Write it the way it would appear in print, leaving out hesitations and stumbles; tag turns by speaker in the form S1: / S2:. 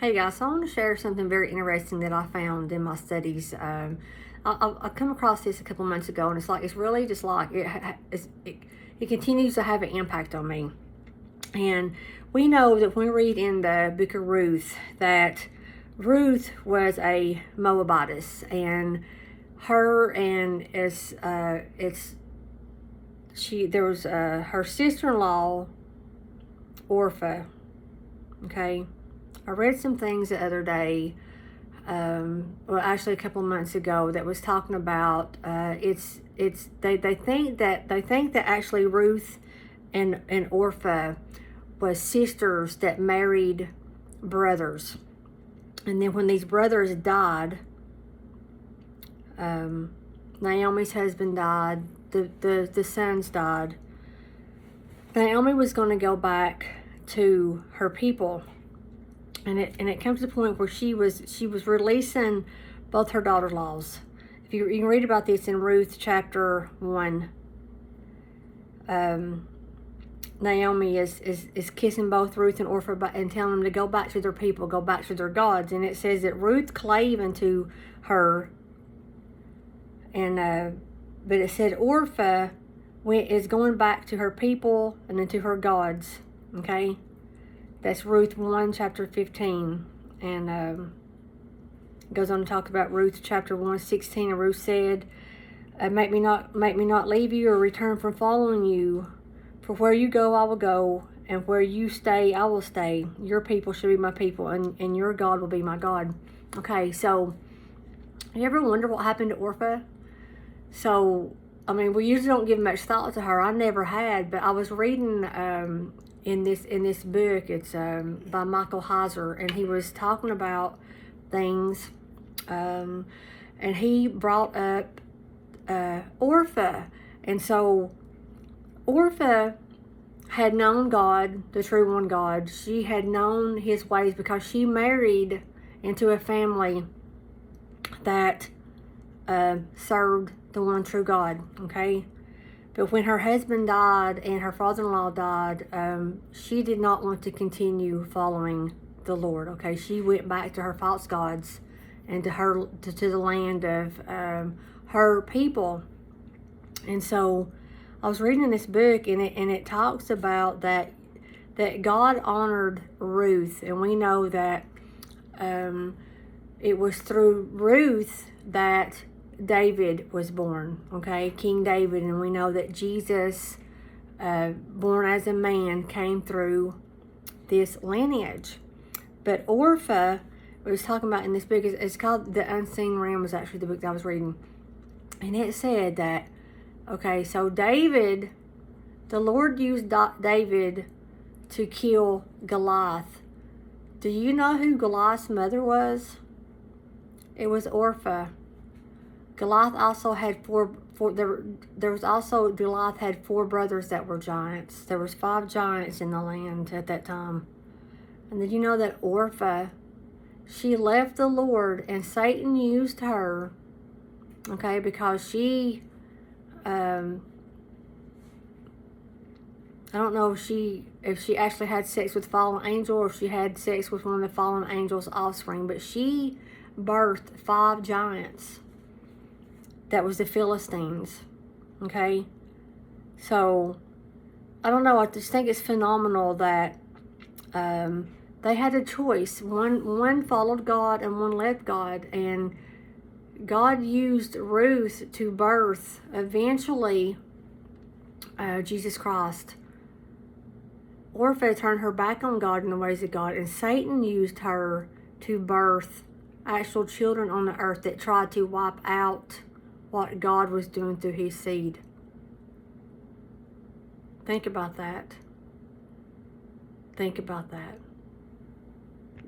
S1: Hey guys, so I want to share something very interesting that I found in my studies. I come across this a couple months ago, and it's really just like it continues to have an impact on me. And we know that when we read in the book of Ruth that Ruth was a Moabitess, and her and there was her sister-in-law Orpah. Okay. I read some things the other day, well, actually a couple of months ago, that was talking about they think that actually Ruth and Orpah was sisters that married brothers, and then when these brothers died, Naomi's husband died, the sons died. Naomi was going to go back to her people. And it comes to the point where she was releasing both her daughter-in-laws. If you can read about this in Ruth chapter 1. Naomi is kissing both Ruth and Orpah and telling them to go back to their people, go back to their gods. And it says that Ruth clave unto her, and but it said Orpah is going back to her people and into her gods. Okay. That's Ruth 1, chapter 15. And goes on to talk about Ruth chapter 1, 16. And Ruth said, make me not leave you or return from following you. For where you go, I will go. And where you stay, I will stay. Your people shall be my people. And your God will be my God. Okay, so you ever wonder what happened to Orpah? So, I mean, we usually don't give much thought to her. I never had. But I was reading in this book, it's by Michael Heiser, and he was talking about things, and he brought up Orpah. And so Orpah had known God, the true one God. She had known his ways because she married into a family that served the one true God. Okay. But when her husband died and her father-in-law died, she did not want to continue following the Lord. Okay, she went back to her false gods and to the land of her people. And so, I was reading this book, and it talks about that God honored Ruth, and we know that it was through Ruth that David was born, okay, King David, and we know that Jesus, born as a man, came through this lineage. But Orpah, we was talking about in this book, it's called The Unseen Realm, was actually the book that I was reading, and it said that, okay, so David, the Lord used David to kill Goliath. Do you know who Goliath's mother was? It was Orpah. Goliath also had Goliath had 4 brothers that were giants. There was 5 giants in the land at that time. And did you know that Orpah, she left the Lord, and Satan used her, okay, because she, I don't know if she actually had sex with a fallen angel, or if she had sex with one of the fallen angel's offspring, but she birthed 5 giants. That was the Philistines, okay? So, I don't know, I just think it's phenomenal that they had a choice. One followed God and one left God, and God used Ruth to birth, eventually, Jesus Christ. Orpah turned her back on God and the ways of God, and Satan used her to birth actual children on the earth that tried to wipe out what God was doing through his seed. Think about that. Think about that.